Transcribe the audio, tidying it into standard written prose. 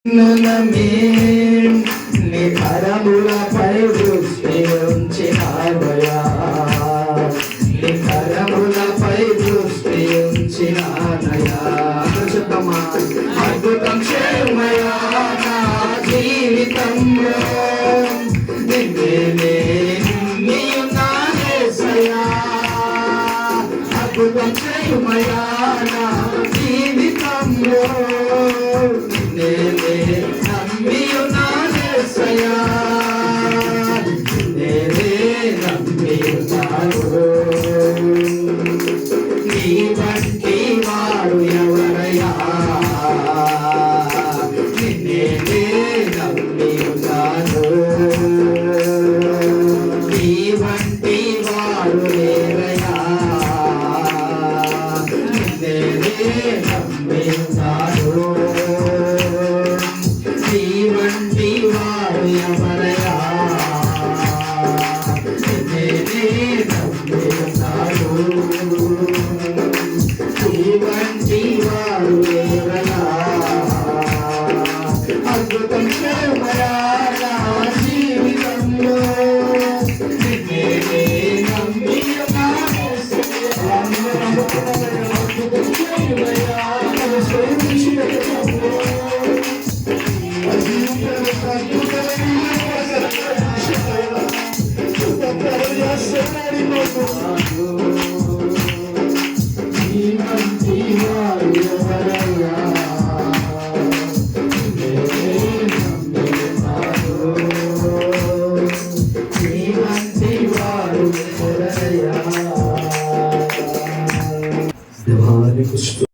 నీ కరములపై దృష్టి ఉంచినావయా, నీ కరములపై దృష్టి ఉంచినానయా. చెప్తామా? అద్భుతం చేయమయా నా జీవితంలో, నిన్నే నీయున్నాయేసయ్యా. అద్భుతం చేయమయా నా జీవితంలో, నేనే నమ్మియున్నానేసయ్యా, నేనే నమ్మియున్నాను. నీ వంటి వాడు ఎవరయ్యా, నిన్నే నమ్మియున్నాను. నీ వంటి వాడు లేరయ్యా, నిన్నే నమ్మియున్నాను. నీ వంటి వాడు ఎవరయ్యా, నిన్నే నమ్మియున్నాను. నీ వంటి వాడు ఎవరయ్యా, అద్భుతం చేయమయా నా జీవితంలో, నిన్నే నమ్మియున్నాను. అద్భుతం చేయమయా